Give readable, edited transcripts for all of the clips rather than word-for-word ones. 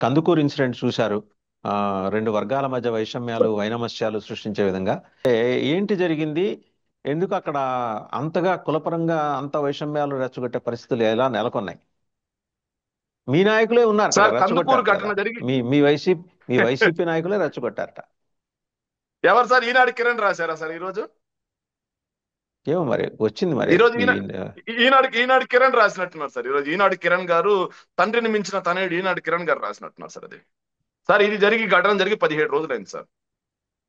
Kandukur incident చూశారు. రెండు వర్గాల మధ్య వైషమ్యాలు, వైనమస్యాలు సృష్టించే విధంగా ఏంటి జరిగింది? ఎందుకు అక్కడ అంతగా కులపరంగా అంత వైషమ్యాలు రెచ్చగొట్టే పరిస్థితులు ఎలా నెలకొన్నాయి? మీ నాయకులే ఉన్నారట సార్ కదా, కందుకూరు రెచ్చగొట్టారట కదా. ఘటన జరిగి మీ వైసీపీ నాయకులే రెచ్చగొట్టారట. ఎవరు సార్? ఈనాడు కిరణ్ రాశారా సార్ ఈరోజు? ఏమో మరి వచ్చింది మరి ఈరోజు ఈ ఈనాడు కిరణ్ రాసినట్టున్నారు సార్. ఈరోజు ఈనాడు కిరణ్ గారు, తండ్రిని మించిన తనయుడు ఈనాడు కిరణ్ గారు రాసినట్టున్నారు సార్. అది సార్, ఇది ఘటన జరిగి 17 రోజులైంది సార్.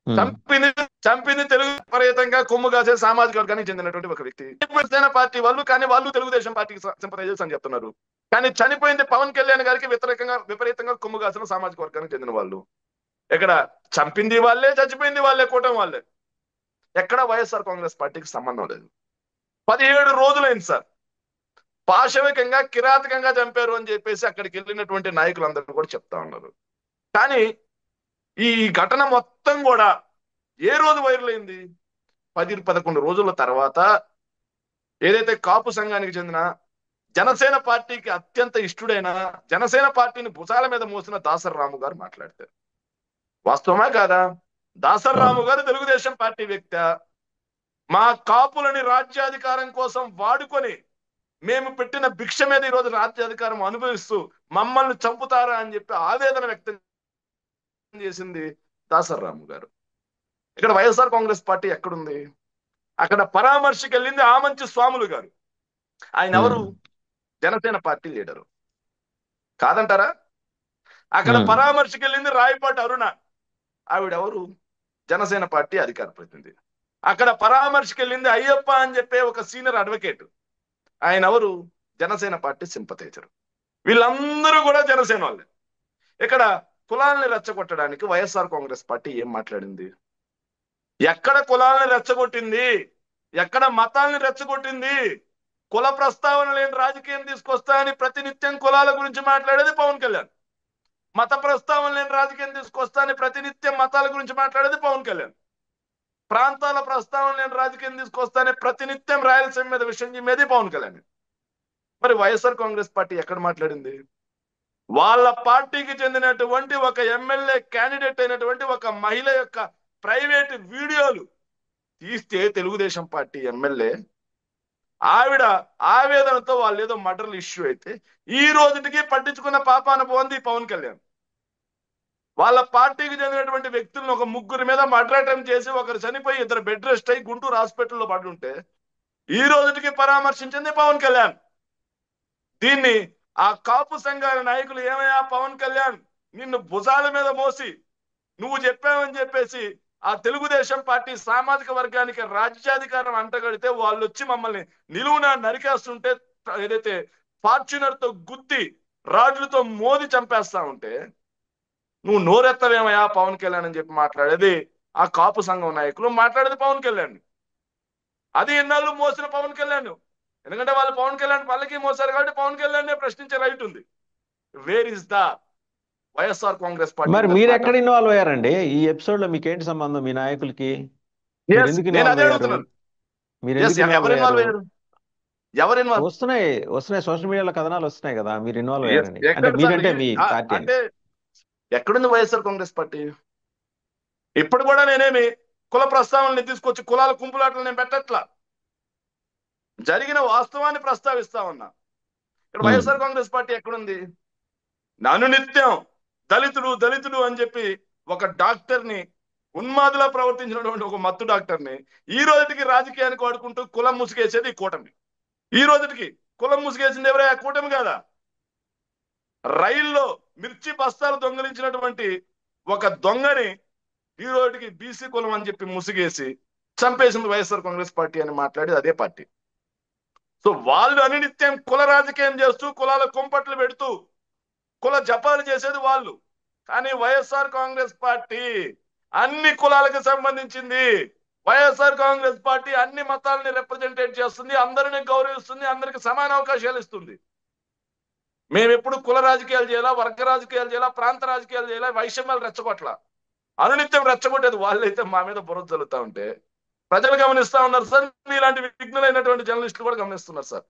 ఉమ్, చంపింది చంపింది తెలుగు విపరీతంగా కొమ్ము కాసే సామాజిక వర్గానికి చెందినటువంటి ఒక వ్యక్తి. జనసేన పార్టీ వాళ్ళు, కానీ వాళ్ళు తెలుగుదేశం పార్టీకి సింపథైజర్స్ అని చెప్తున్నారు. కానీ చనిపోయింది పవన్ కళ్యాణ్ గారికి విపరీతంగా కొమ్ము కాసిన సామాజిక వర్గానికి చెందిన వాళ్ళు. ఇక్కడ చంపింది వాళ్ళే, చచ్చిపోయింది వాళ్ళే, కూటమి వాళ్ళే. ఎక్కడ వైఎస్ఆర్ కాంగ్రెస్ పార్టీకి సంబంధం లేదు. 17 రోజులైంది సార్. పాశవికంగా, కిరాతకంగా చంపారు అని చెప్పేసి అక్కడికి వెళ్ళినటువంటి నాయకులందరూ కూడా చెప్తా ఉన్నారు. కానీ ఈ ఘటన మొత్తం కూడా ఏ రోజు వైరల్ అయింది? 10-11 రోజుల తర్వాత ఏదైతే కాపు సంఘానికి చెందిన, జనసేన పార్టీకి అత్యంత ఇష్టడైన, జనసేన పార్టీని భుజాల మీద మోసిన దాసరి రాము గారు మాట్లాడతారు. వాస్తవమా కాదా? దాసరి అవును. రాము గారు తెలుగుదేశం పార్టీ వ్యక్తి. మా కాపులని రాజ్యాధికారం కోసం వాడుకొని మేము పెట్టిన భిక్ష మీద ఈరోజు రాజ్యాధికారం అనుభవిస్తూ మమ్మల్ని చంపుతారా అని చెప్పి ఆవేదన వ్యక్తం చేసింది దాసరి రాము గారు. ఇక్కడ వైఎస్ఆర్ కాంగ్రెస్ పార్టీ ఎక్కడుంది? అక్కడ పరామర్శకి వెళ్ళింది ఆమంచి స్వాములు గారు. ఆయన ఎవరు? ఉమ్, జనసేన పార్టీ లీడరు. కాదంటారా? అక్కడ ఉమ్, పరామర్శకి వెళ్ళింది రాయపాటి అరుణ. ఆవిడెవరు? జనసేన పార్టీ అధికార ప్రతినిధి. అక్కడ పరామర్శకి వెళ్ళింది అయ్యప్ప అని చెప్పే ఒక సీనియర్ అడ్వకేట్. ఆయన ఎవరు? Janasena party sympathiser. వీళ్ళందరూ కూడా జనసేన వాళ్ళే. ఇక్కడ కులాలని రెచ్చగొట్టడానికి వైఎస్ఆర్ కాంగ్రెస్ పార్టీ ఏం మాట్లాడింది? ఎక్కడ కులాలను రెచ్చగొట్టింది? ఎక్కడ మతాలను రెచ్చగొట్టింది? కుల ప్రస్తావన లేని రాజకీయం తీసుకొస్తా అని ప్రతినిత్యం కులాల గురించి మాట్లాడేది పవన్ కళ్యాణ్. మత ప్రస్తావన లేని రాజకీయం తీసుకొస్తా అని ప్రతినిత్యం మతాల గురించి మాట్లాడేది పవన్ కళ్యాణ్. ప్రాంతాల ప్రస్తావన లేని రాజకీయం తీసుకొస్తానే ప్రతినిత్యం రాయలసీమ మీద విషయం చెప్పేది పవన్ కళ్యాణ్. మరి వైఎస్ఆర్ కాంగ్రెస్ పార్టీ ఎక్కడ మాట్లాడింది? వాళ్ళ పార్టీకి చెందినటువంటి ఒక ఎమ్మెల్యే క్యాండిడేట్ అయినటువంటి ఒక మహిళ యొక్క ప్రైవేట్ వీడియోలు తీస్తే తెలుగుదేశం పార్టీ ఎమ్మెల్యే ఆవిడ ఆవేదనతో వాళ్ళు ఏదో మర్డర్లు ఇష్యూ అయితే ఈ రోజుకి పట్టించుకున్న పాపాన పోంది పవన్ కళ్యాణ్. వాళ్ళ పార్టీకి చెందినటువంటి వ్యక్తులను ఒక ముగ్గురు మీద మర్డర్ అటెంప్ట్ చేసి ఒకరు చనిపోయి ఇద్దరు బెడ్ రెస్ట్ అయి గుంటూరు హాస్పిటల్లో పడి ఉంటే ఈ రోజుకి పరామర్శించింది పవన్ కళ్యాణ్. దీన్ని ఆ కాపు సంఘాల నాయకులు, ఏమయ్యా పవన్ కళ్యాణ్, నిన్ను భుజాల మీద మోసి నువ్వు చెప్పావని చెప్పేసి ఆ తెలుగుదేశం పార్టీ సామాజిక వర్గానికి రాజ్యాధికారం అంటగడితే వాళ్ళు వచ్చి మమ్మల్ని నిలువున నరికేస్తుంటే, ఏదైతే ఫార్చునర్ తో గుద్ది రాడ్లతో మోది చంపేస్తా ఉంటే నువ్వు నోరెత్తవేమయ్యా పవన్ కళ్యాణ్ అని చెప్పి మాట్లాడేది ఆ కాపు సంఘం నాయకులు, మాట్లాడేది పవన్ కళ్యాణ్. అది ఎన్నాళ్ళు మోసిన పవన్ కళ్యాణ్. ఎందుకంటే వాళ్ళు పవన్ కళ్యాణ్ పల్లకి మోసారు కాబట్టి పవన్ కళ్యాణ్ ప్రశ్నించే రైట్ ఉంది. Where is the YSR Congress party మరి ఇన్ దట్ మీరు ఎక్కడ మ్యాటర్? ఇన్వాల్వ్ అయ్యారండి ఈ ఎపిసోడ్ లో? మీకేంటి సంబంధం మీ నాయకులకి? మీరు ఎస్, ఎందుకు నేను ఇన్వాల్వ్ అదే అయ్యారు? అడుగుతున్నాను. మీరు ఎస్, ఎందుకు ఇన్వాల్వ్ ఎవరు అయ్యారు? ఇన్వాల్వ్ అయ్యారు? ఎవరు ఇన్వాల్వ్? వస్తున్నాయి వస్తున్నాయి, సోషల్ మీడియాలో కథనాలు వస్తున్నాయి కదా, మీరు ఇన్వాల్వ్ అయ్యారని. అంటే ఎక్కడ సార్? మీరంటే మీ పార్టీ అని. అంటే ఎక్కడుంది వైఎస్ఆర్ కాంగ్రెస్ పార్టీ? ఇప్పుడు కూడా నేనేమి కుల ప్రస్తావనని తీసుకొచ్చి కులాల కుంపులాటలు నేను పెట్టట్లా. జరిగిన వాస్తవాన్ని ప్రస్తావిస్తా ఉన్నా. ఇక్కడ ఉమ్, వైఎస్ఆర్ కాంగ్రెస్ పార్టీ ఎక్కడుంది? నన్ను నిత్యం దళితుడు దళితుడు అని చెప్పి ఒక డాక్టర్ని, ఉన్మాదిలా ప్రవర్తించినటువంటి ఒక మత్తు డాక్టర్ని ఈ రోజుకి రాజకీయానికి వాడుకుంటూ కులం ముసుగేసేది ఈ కూటమి. ఈ రోజుకి కులం ముసుగేసింది ఎవరైనా? కూటమి కాదా? రైల్లో మిర్చి బస్తాలు దొంగిలించినటువంటి ఒక దొంగని ఈ రోజుకి బీసీ కులం అని చెప్పి ముసుగేసి చంపేసింది వైఎస్ఆర్ కాంగ్రెస్ పార్టీ అని మాట్లాడి అదే పార్టీ. సో వాళ్ళు అనినిత్యం కుల రాజకీయం చేస్తూ కులాల కుంపట్లు పెడుతూ కుల జపాలు చేసేది వాళ్ళు. కానీ వైఎస్ఆర్ కాంగ్రెస్ పార్టీ అన్ని కులాలకు సంబంధించింది. వైఎస్ఆర్ కాంగ్రెస్ పార్టీ అన్ని మతాలని రిప్రజెంటేట్ చేస్తుంది, అందరిని గౌరవిస్తుంది, అందరికి సమాన అవకాశాలు ఇస్తుంది. మేము ఎప్పుడు కుల రాజకీయాలు చేయాలా, వర్గ రాజకీయాలు చేయాలా, ప్రాంత రాజకీయాలు చేయాలా, వైషమ్యాలు రెచ్చగొట్ల. అనునిత్యం రెచ్చగొట్టేది వాళ్ళైతే మా మీద బురద జల్లుతా ఉంటే ప్రజలు గమనిస్తా ఉన్నారు సార్. మీలాంటి విఘ్నులైనటువంటి జర్నలిస్టులు కూడా గమనిస్తున్నారు సార్.